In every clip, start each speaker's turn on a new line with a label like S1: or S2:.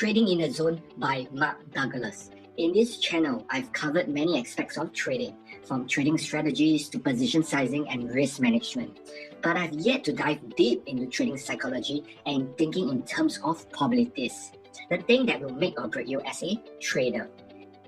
S1: Trading in the Zone by Mark Douglas. In this channel, I've covered many aspects of trading, from trading strategies to position sizing and risk management. But I've yet to dive deep into trading psychology and thinking in terms of probabilities, the thing that will make or break you as a trader.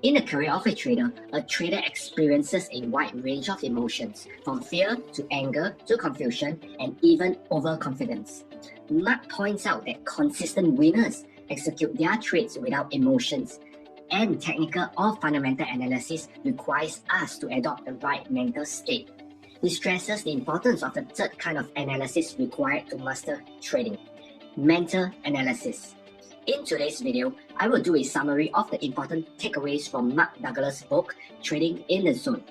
S1: In the career of a trader experiences a wide range of emotions, from fear to anger to confusion and even overconfidence. Mark points out that consistent winners execute their trades without emotions, and technical or fundamental analysis requires us to adopt the right mental state. He stresses the importance of the third kind of analysis required to master trading: mental analysis. In today's video, I will do a summary of the important takeaways from Mark Douglas' book, Trading in the Zone.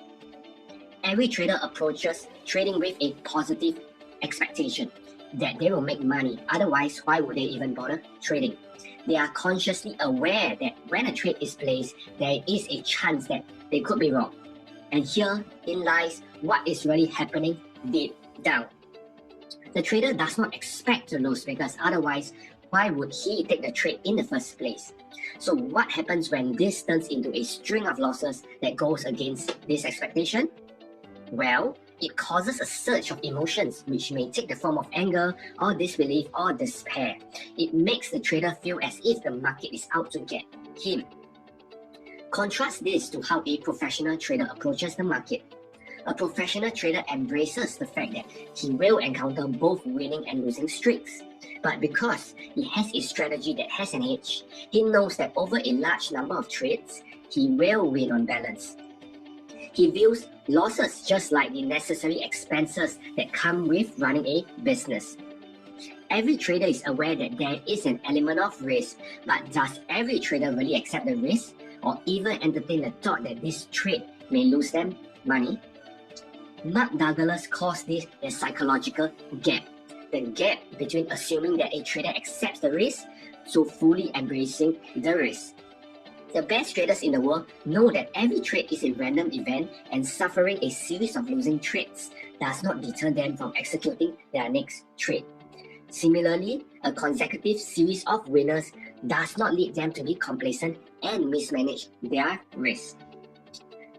S1: Every trader approaches trading with a positive expectation that they will make money, otherwise why would they even bother trading? They are consciously aware that when a trade is placed, there is a chance that they could be wrong. And herein lies what is really happening deep down. The trader does not expect to lose, because otherwise, why would he take the trade in the first place? So what happens when this turns into a string of losses that goes against this expectation? Well, it causes a surge of emotions, which may take the form of anger or disbelief or despair. It makes the trader feel as if the market is out to get him. Contrast this to how a professional trader approaches the market. A professional trader embraces the fact that he will encounter both winning and losing streaks. But because he has a strategy that has an edge, he knows that over a large number of trades, he will win on balance. He views losses just like the necessary expenses that come with running a business. Every trader is aware that there is an element of risk, but does every trader really accept the risk or even entertain the thought that this trade may lose them money? Mark Douglas calls this the psychological gap. The gap between assuming that a trader accepts the risk to fully embracing the risk. The best traders in the world know that every trade is a random event, and suffering a series of losing trades does not deter them from executing their next trade. Similarly, a consecutive series of winners does not lead them to be complacent and mismanage their risk.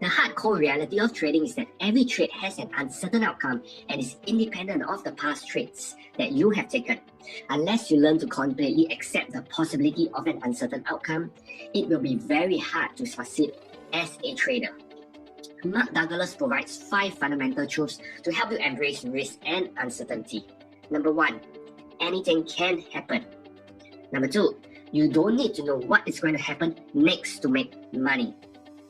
S1: The hardcore reality of trading is that every trade has an uncertain outcome and is independent of the past trades that you have taken. Unless you learn to completely accept the possibility of an uncertain outcome, it will be very hard to succeed as a trader. Mark Douglas provides 5 fundamental truths to help you embrace risk and uncertainty. Number 1, anything can happen. Number 2, you don't need to know what is going to happen next to make money.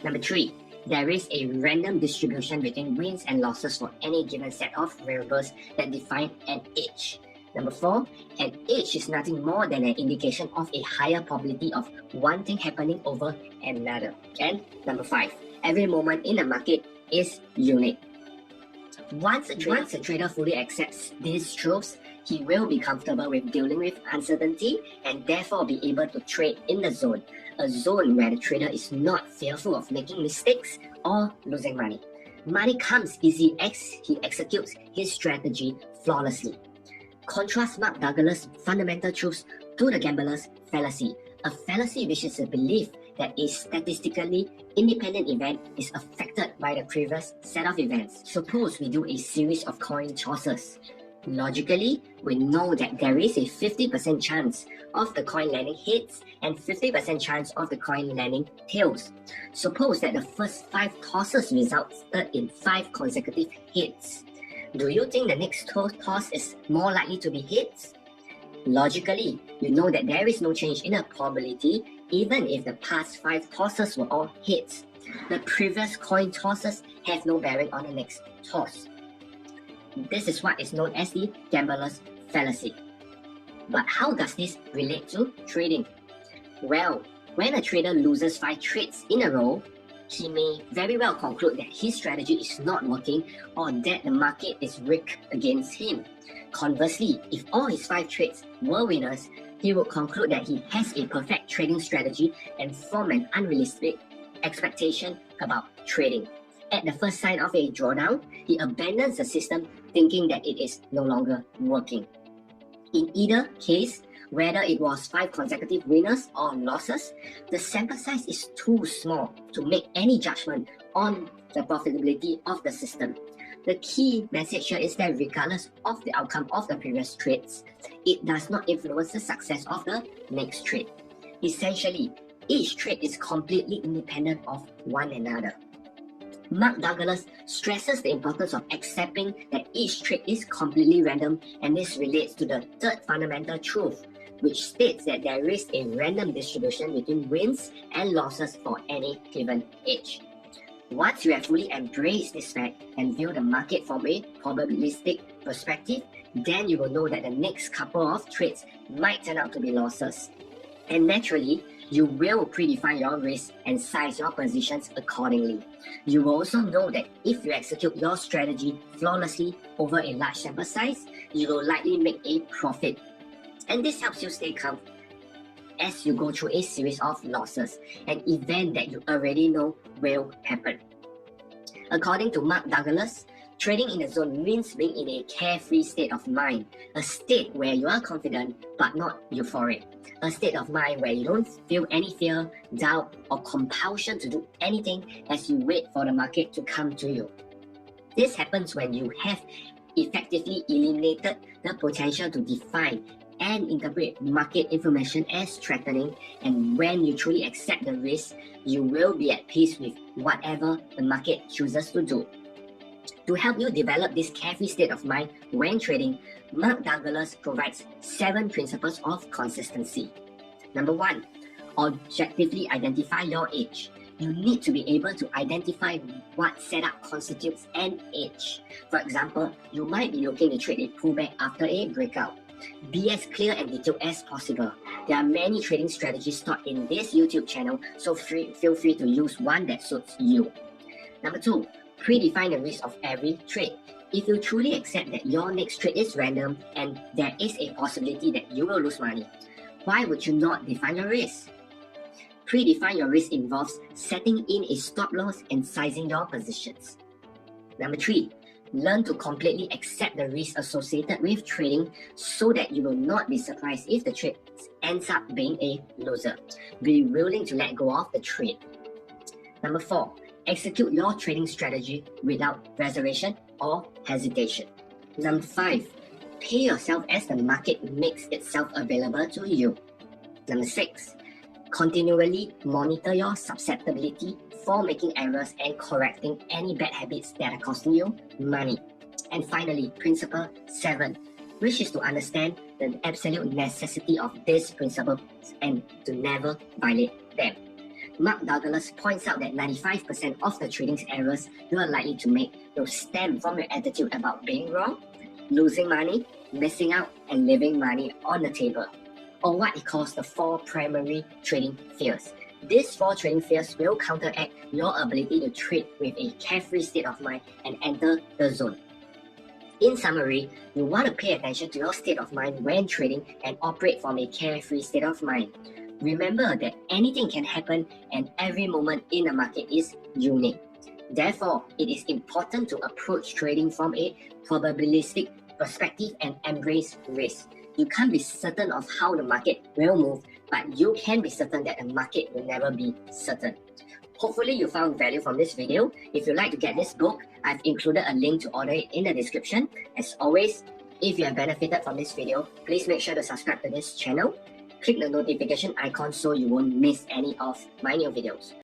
S1: Number 3, there is a random distribution between wins and losses for any given set of variables that define an edge. Number 4, an edge is nothing more than an indication of a higher probability of one thing happening over another. And number 5, every moment in the market is unique. Once a trader fully accepts these truths, he will be comfortable with dealing with uncertainty and therefore be able to trade in the zone, a zone where the trader is not fearful of making mistakes or losing money. Money comes easy as he executes his strategy flawlessly. Contrast Mark Douglas' fundamental truths to the gambler's fallacy, a fallacy which is a belief that a statistically independent event is affected by the previous set of events. Suppose we do a series of coin tosses. Logically, we know that there is a 50% chance of the coin landing heads and 50% chance of the coin landing tails. Suppose that the first 5 tosses resulted in 5 consecutive hits. Do you think the next toss is more likely to be hits? Logically, you know that there is no change in the probability even if the past 5 tosses were all hits. The previous coin tosses have no bearing on the next toss. This is what is known as the gambler's fallacy. But how does this relate to trading? Well, when a trader loses 5 trades in a row, he may very well conclude that his strategy is not working or that the market is rigged against him. Conversely, if all his 5 trades were winners, he would conclude that he has a perfect trading strategy and form an unrealistic expectation about trading. At the first sign of a drawdown, he abandons the system thinking that it is no longer working. In either case, Whether it was 5 consecutive winners or losses, the sample size is too small to make any judgment on the profitability of the system. The key message here is that regardless of the outcome of the previous trades, it does not influence the success of the next trade. Essentially, each trade is completely independent of one another. Mark Douglas stresses the importance of accepting that each trade is completely random, and this relates to the third fundamental truth, which states that there is a random distribution between wins and losses for any given age. Once you have fully embraced this fact and view the market from a probabilistic perspective, then you will know that the next couple of trades might turn out to be losses. And naturally, you will predefine your risk and size your positions accordingly. You will also know that if you execute your strategy flawlessly over a large sample size, you will likely make a profit. And this helps you stay calm as you go through a series of losses, an event that you already know will happen. According to Mark Douglas, trading in the zone means being in a carefree state of mind, a state where you are confident but not euphoric, a state of mind where you don't feel any fear, doubt, or compulsion to do anything as you wait for the market to come to you. This happens when you have effectively eliminated the potential to define and interpret market information as threatening, and when you truly accept the risk, you will be at peace with whatever the market chooses to do. To help you develop this carefree state of mind when trading, Mark Douglas provides 7 principles of consistency. Number 1, objectively identify your edge. You need to be able to identify what setup constitutes an edge. For example, you might be looking to trade a pullback after a breakout. Be as clear and detailed as possible. There are many trading strategies taught in this YouTube channel, so feel free to use one that suits you. Number 2, predefine the risk of every trade. If you truly accept that your next trade is random and there is a possibility that you will lose money, why would you not define your risk? Predefine your risk involves setting in a stop loss and sizing your positions. Number 3, learn to completely accept the risk associated with trading so that you will not be surprised if the trade ends up being a loser. Be willing to let go of the trade. Number 4, execute your trading strategy without reservation or hesitation. Number 5, pay yourself as the market makes itself available to you. Number 6, continually monitor your susceptibility for making errors and correcting any bad habits that are costing you money. And finally, principle 7, which is to understand the absolute necessity of these principles and to never violate them. Mark Douglas points out that 95% of the trading errors you are likely to make will stem from your attitude about being wrong, losing money, missing out, and leaving money on the table, or what he calls the 4 primary trading fears. These 4 trading fears will counteract your ability to trade with a carefree state of mind and enter the zone. In summary, you want to pay attention to your state of mind when trading and operate from a carefree state of mind. Remember that anything can happen and every moment in the market is unique. Therefore, it is important to approach trading from a probabilistic perspective and embrace risk. You can't be certain of how the market will move, but you can be certain that the market will never be certain. Hopefully you found value from this video. If you'd like to get this book, I've included a link to order it in the description. As always, if you have benefited from this video, please make sure to subscribe to this channel. Click the notification icon so you won't miss any of my new videos.